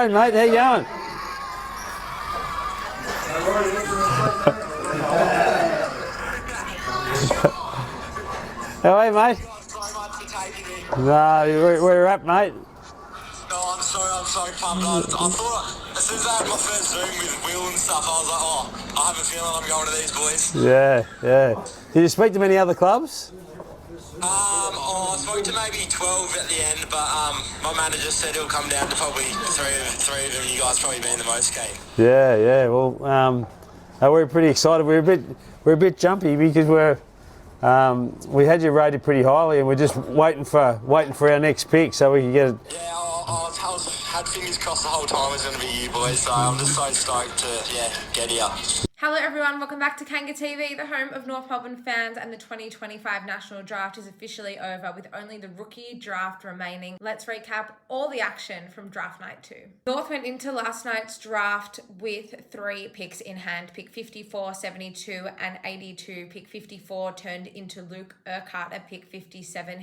Hey mate, how you going? How are you, mate? No, where you at, mate? No, I'm so pumped. I thought as soon as I had my first Zoom with Will and stuff, I was like, oh, I have a feeling I'm going to these boys. Yeah. Did you speak to many other clubs? I spoke to maybe 12 at the end, but my manager said it'll come down to probably three of them. You guys probably being the most keen. Yeah. Well, we're pretty excited. We're a bit jumpy because we had you rated pretty highly, and we're just waiting for our next pick so we can get it. Yeah, I had fingers crossed the whole time it was going to be you boys, so I'm just so stoked to get here. Hello everyone, welcome back to Kanga TV, the home of North Melbourne fans, and the 2025 National Draft is officially over with only the rookie draft remaining. Let's recap all the action from draft night 2. North went into last night's draft with 3 picks in hand. Pick 54, 72 and 82. Pick 54 turned into Luke Urquhart at pick 57.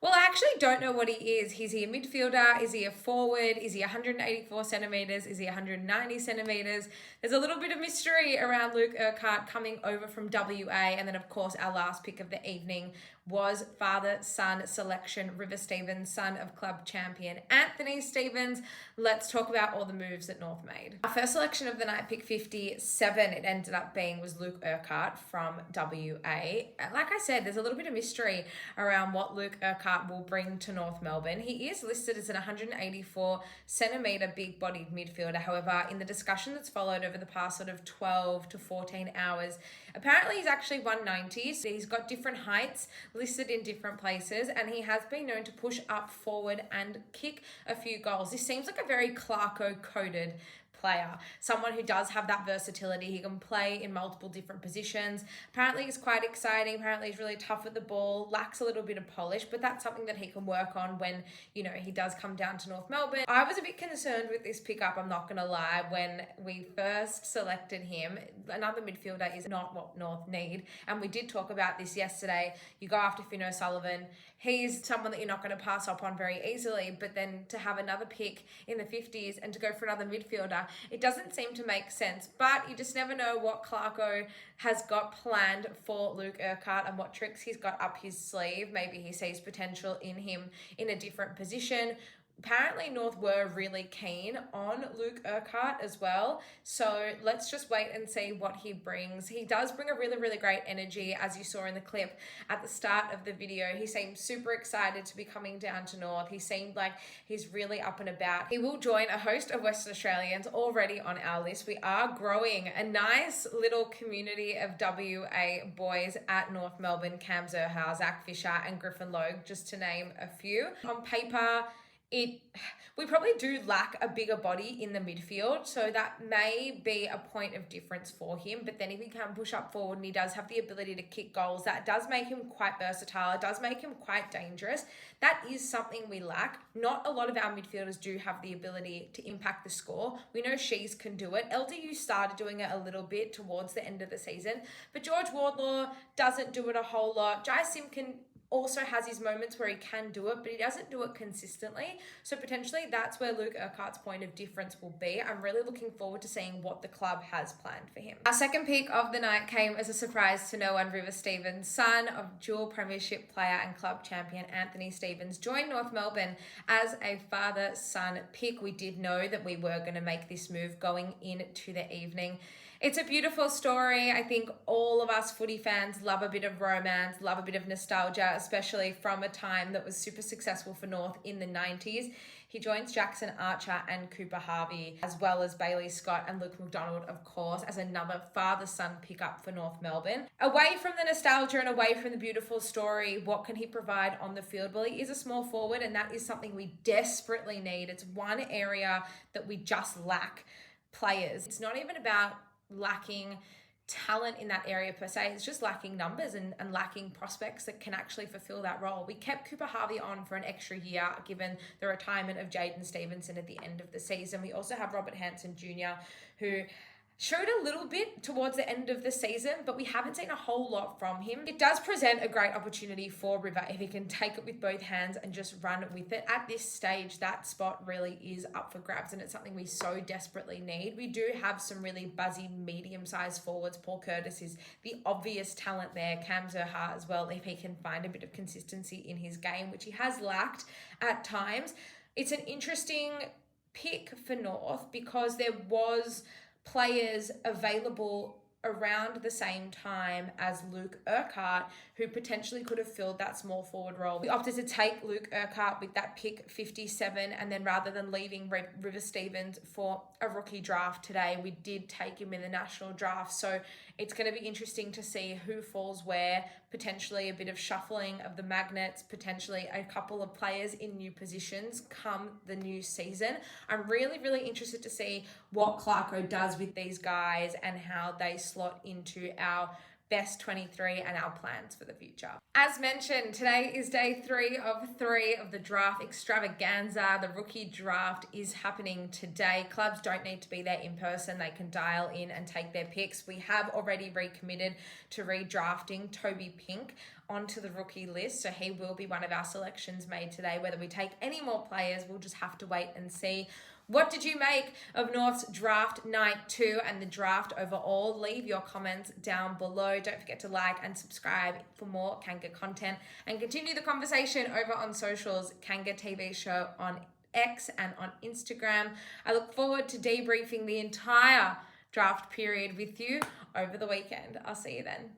Well, I actually don't know what he is. Is he a midfielder? Is he a forward? Is he 184 centimetres? Is he 190 centimetres? There's a little bit of mystery around Luke Urquhart coming over from WA. And then, of course, our last pick of the evening was father-son selection. River Stevens, son of club champion Anthony Stevens. Let's talk about all the moves that North made. Our first selection of the night, pick 57, it ended up being was Luke Urquhart from WA. Like I said, there's a little bit of mystery around what Luke Urquhart will bring to North Melbourne. He is listed as an 184 centimetre big-bodied midfielder. However, in the discussion that's followed over the past sort of 12 to 14 hours, apparently he's actually 190. So he's got different heights listed in different places, and he has been known to push up forward and kick a few goals. This seems like a very Clarko Coded Player, someone who does have that versatility. He can play in multiple different positions. Apparently he's quite exciting. Apparently he's really tough with the ball, lacks a little bit of polish, but that's something that he can work on when, he does come down to North Melbourne. I was a bit concerned with this pickup, I'm not going to lie. When we first selected him, another midfielder is not what North need, and we did talk about this yesterday. You go after Finn O'Sullivan. He's someone that you're not going to pass up on very easily, but then to have another pick in the 50s and to go for another midfielder, it doesn't seem to make sense. But you just never know what Clarko has got planned for Luke Urquhart and what tricks he's got up his sleeve. Maybe he sees potential in him in a different position. Apparently North were really keen on Luke Urquhart as well. So let's just wait and see what he brings. He does bring a really, really great energy, as you saw in the clip at the start of the video. He seemed super excited to be coming down to North. He seemed like he's really up and about. He will join a host of Western Australians already on our list. We are growing a nice little community of WA boys at North Melbourne. Cam Zerha, Zach Fisher and Griffin Logue, just to name a few. On paper, we probably do lack a bigger body in the midfield, so that may be a point of difference for him. But then if he can push up forward and he does have the ability to kick goals, that does make him quite versatile. It does make him quite dangerous. That is something we lack. Not a lot of our midfielders do have the ability to impact the score. We know Shees can do it. LDU started doing it a little bit towards the end of the season, but George Wardlaw doesn't do it a whole lot. Jai Simpkin also has his moments where he can do it, but he doesn't do it consistently. So potentially that's where Luke Urquhart's point of difference will be. I'm really looking forward to seeing what the club has planned for him. Our second pick of the night came as a surprise to no one. River Stevens, son of dual premiership player and club champion Anthony Stevens, joined North Melbourne as a father-son pick. We did know that we were going to make this move going into the evening. It's a beautiful story. I think all of us footy fans love a bit of romance, love a bit of nostalgia, especially from a time that was super successful for North in the 90s. He joins Jackson Archer and Cooper Harvey, as well as Bailey Scott and Luke McDonald, of course, as another father-son pickup for North Melbourne. Away from the nostalgia and away from the beautiful story, what can he provide on the field? Well, he is a small forward, and that is something we desperately need. It's one area that we just lack players. It's not even about lacking talent in that area per se. It's just lacking numbers and lacking prospects that can actually fulfill that role. We kept Cooper Harvey on for an extra year given the retirement of Jaden Stevenson at the end of the season. We also have Robert Hanson Jr., who Showed a little bit towards the end of the season, but we haven't seen a whole lot from him. It does present a great opportunity for River if he can take it with both hands and just run with it. At this stage, that spot really is up for grabs, and it's something we so desperately need. We do have some really buzzy medium-sized forwards. Paul Curtis is the obvious talent there. Cam Zerha as well, if he can find a bit of consistency in his game, which he has lacked at times. It's an interesting pick for North because there was players available around the same time as Luke Urquhart, who potentially could have filled that small forward role. We opted to take Luke Urquhart with that pick 57, and then rather than leaving River Stevens for a rookie draft today, we did take him in the national draft. So it's going to be interesting to see who falls where, potentially a bit of shuffling of the magnets, potentially a couple of players in new positions come the new season. I'm really, really interested to see what Clarko does with these guys and how they slot into our best 23 and our plans for the future. As mentioned, today is day 3 of the draft extravaganza. The rookie draft is happening today. Clubs don't need to be there in person. They can dial in and take their picks. We have already recommitted to redrafting Toby Pink onto the rookie list, so he will be one of our selections made today. Whether we take any more players, we'll just have to wait and see. What did you make of North's draft night 2 and the draft overall? Leave your comments down below. Don't forget to like and subscribe for more Kanga content, and continue the conversation over on socials, Kanga TV Show on X and on Instagram. I look forward to debriefing the entire draft period with you over the weekend. I'll see you then.